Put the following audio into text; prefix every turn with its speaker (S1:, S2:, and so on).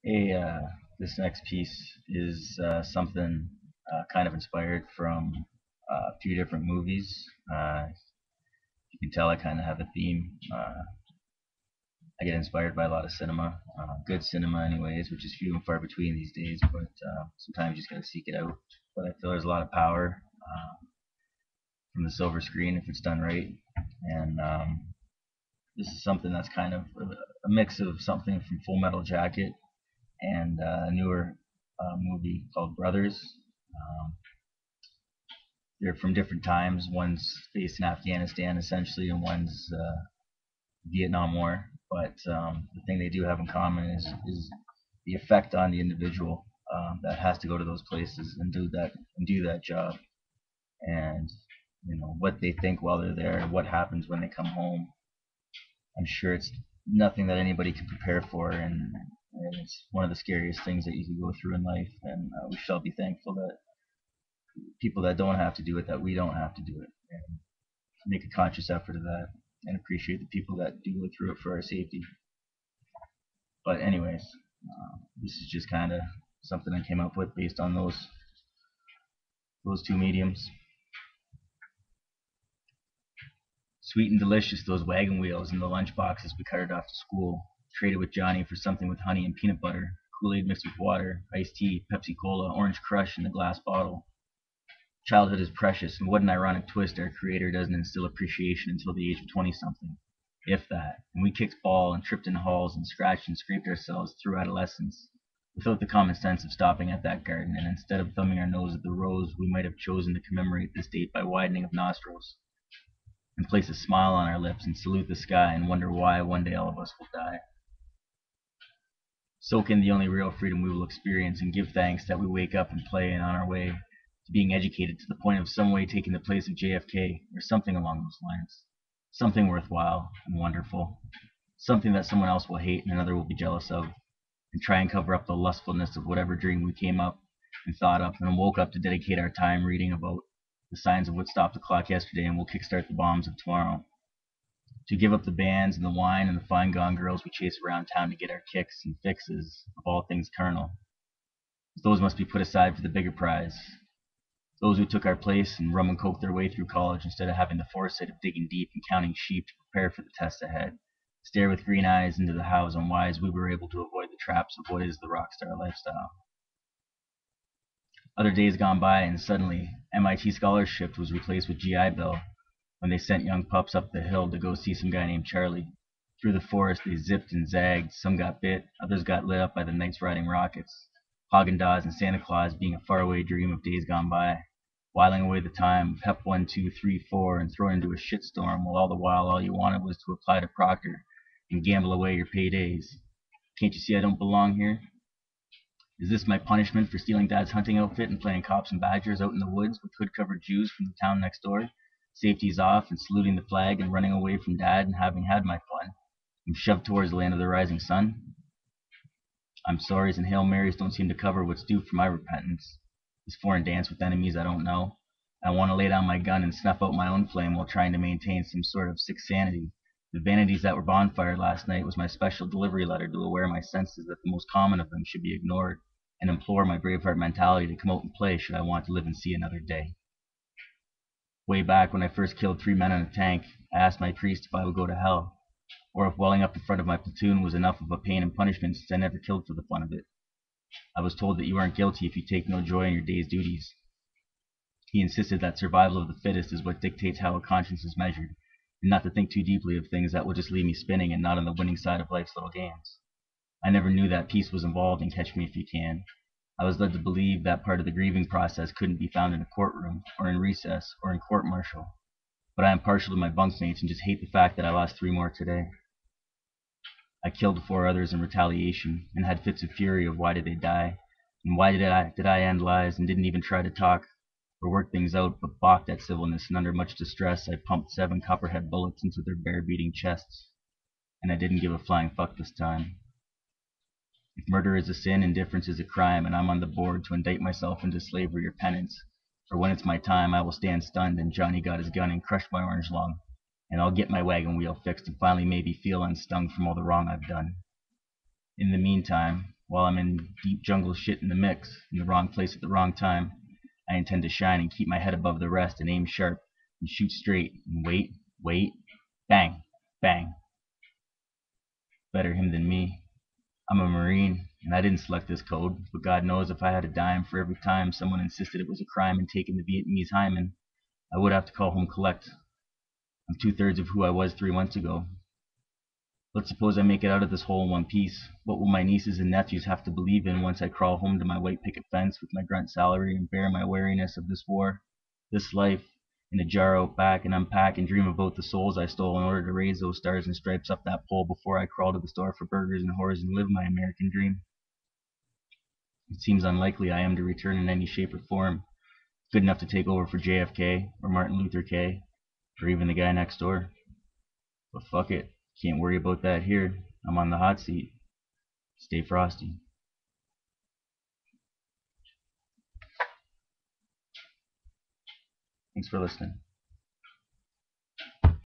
S1: Hey, this next piece is something kind of inspired from a few different movies. You can tell I kind of have a theme. I get inspired by a lot of cinema, good cinema, anyways, which is few and far between these days. But sometimes you just gotta seek it out. But I feel there's a lot of power from the silver screen if it's done right. And this is something that's kind of a mix of something from Full Metal Jacket and a newer movie called Brothers. Um, they're from different times. One's based in Afghanistan essentially, and one's Vietnam War. But the thing they do have in common is the effect on the individual that has to go to those places and do that job, and what they think while they're there, and what happens when they come home. I'm sure it's nothing that anybody can prepare for, and it's one of the scariest things that you can go through in life. And we shall be thankful that people that don't have to do it, that we don't have to do it, and make a conscious effort of that, and appreciate the people that do go through it for our safety. But anyways, this is just kind of something I came up with based on those two mediums. Sweet and delicious, those wagon wheels and the lunch boxes we carried off to school. Traded with Johnny for something with honey and peanut butter, Kool-Aid mixed with water, iced tea, Pepsi Cola, orange crush in the glass bottle. Childhood is precious, and what an ironic twist our creator doesn't instill appreciation until the age of 20 something. If that. And we kicked ball and tripped in halls and scratched and scraped ourselves through adolescence, without the common sense of stopping at that garden, and instead of thumbing our nose at the rose, we might have chosen to commemorate this date by widening of nostrils, and place a smile on our lips and salute the sky and wonder why one day all of us will die. Soak in the only real freedom we will experience and give thanks that we wake up and play and on our way to being educated to the point of some way taking the place of JFK or something along those lines. Something worthwhile and wonderful. Something that someone else will hate and another will be jealous of, and try and cover up the lustfulness of whatever dream we came up and thought up and woke up to dedicate our time reading about the signs of what stopped the clock yesterday and will kickstart the bombs of tomorrow. To give up the bands and the wine and the fine gone girls we chase around town to get our kicks and fixes of all things carnal. Those must be put aside for the bigger prize. Those who took our place and rum and coke their way through college instead of having the foresight of digging deep and counting sheep to prepare for the test ahead. Stare with green eyes into the hows and whys we were able to avoid the traps of what is the rock star lifestyle. Other days gone by, and suddenly MIT scholarship was replaced with GI Bill when they sent young pups up the hill to go see some guy named Charlie. Through the forest they zipped and zagged. Some got bit, others got lit up by the nights riding rockets. Haagen-Dazs and Santa Claus being a faraway dream of days gone by, whiling away the time of Hep 1, 2, 3, 4, and thrown into a shitstorm, while all the while all you wanted was to apply to Proctor and gamble away your paydays. Can't you see I don't belong here? Is this my punishment for stealing Dad's hunting outfit and playing cops and badgers out in the woods with hood-covered Jews from the town next door? Safety's off and saluting the flag and running away from Dad and having had my fun. I'm shoved towards the land of the rising sun. I'm sorry's and Hail Marys don't seem to cover what's due for my repentance. This foreign dance with enemies I don't know. I want to lay down my gun and snuff out my own flame while trying to maintain some sort of sick sanity. The vanities that were bonfired last night was my special delivery letter to aware my senses that the most common of them should be ignored, and implore my Braveheart mentality to come out and play should I want to live and see another day. Way back when I first killed 3 men in a tank, I asked my priest if I would go to hell, or if welling up in front of my platoon was enough of a pain and punishment since I never killed for the fun of it. I was told that you aren't guilty if you take no joy in your day's duties. He insisted that survival of the fittest is what dictates how a conscience is measured, and not to think too deeply of things that will just leave me spinning and not on the winning side of life's little games. I never knew that peace was involved in Catch Me If You Can. I was led to believe that part of the grieving process couldn't be found in a courtroom, or in recess, or in court-martial. But I am partial to my bunkmates and just hate the fact that I lost 3 more today. I killed 4 others in retaliation, and had fits of fury of why did they die, and why did I end lives and didn't even try to talk or work things out, but balked at civilness, and under much distress I pumped 7 copperhead bullets into their bare-beating chests, and I didn't give a flying fuck this time. If murder is a sin, indifference is a crime, and I'm on the board to indict myself into slavery or penance, for when it's my time I will stand stunned and Johnny got his gun and crushed my orange lung, and I'll get my wagon wheel fixed and finally maybe feel unstung from all the wrong I've done. In the meantime, while I'm in deep jungle shit in the mix, in the wrong place at the wrong time. I intend to shine and keep my head above the rest and aim sharp and shoot straight and wait, bang, bang. Better him than me. I'm a Marine, and I didn't select this code, but God knows if I had a dime for every time someone insisted it was a crime in taking the Vietnamese hymen, I would have to call home collect. I'm 2/3 of who I was 3 months ago. Let's suppose I make it out of this hole in one piece. What will my nieces and nephews have to believe in once I crawl home to my white picket fence with my grunt salary and bear my wariness of this war, this life, in a jar out back, and unpack and dream about the souls I stole in order to raise those stars and stripes up that pole before I crawl to the store for burgers and whores and live my American dream? It seems unlikely I am to return in any shape or form, good enough to take over for JFK or Martin Luther K or even the guy next door. But fuck it, can't worry about that here. I'm on the hot seat. Stay frosty. Thanks for listening.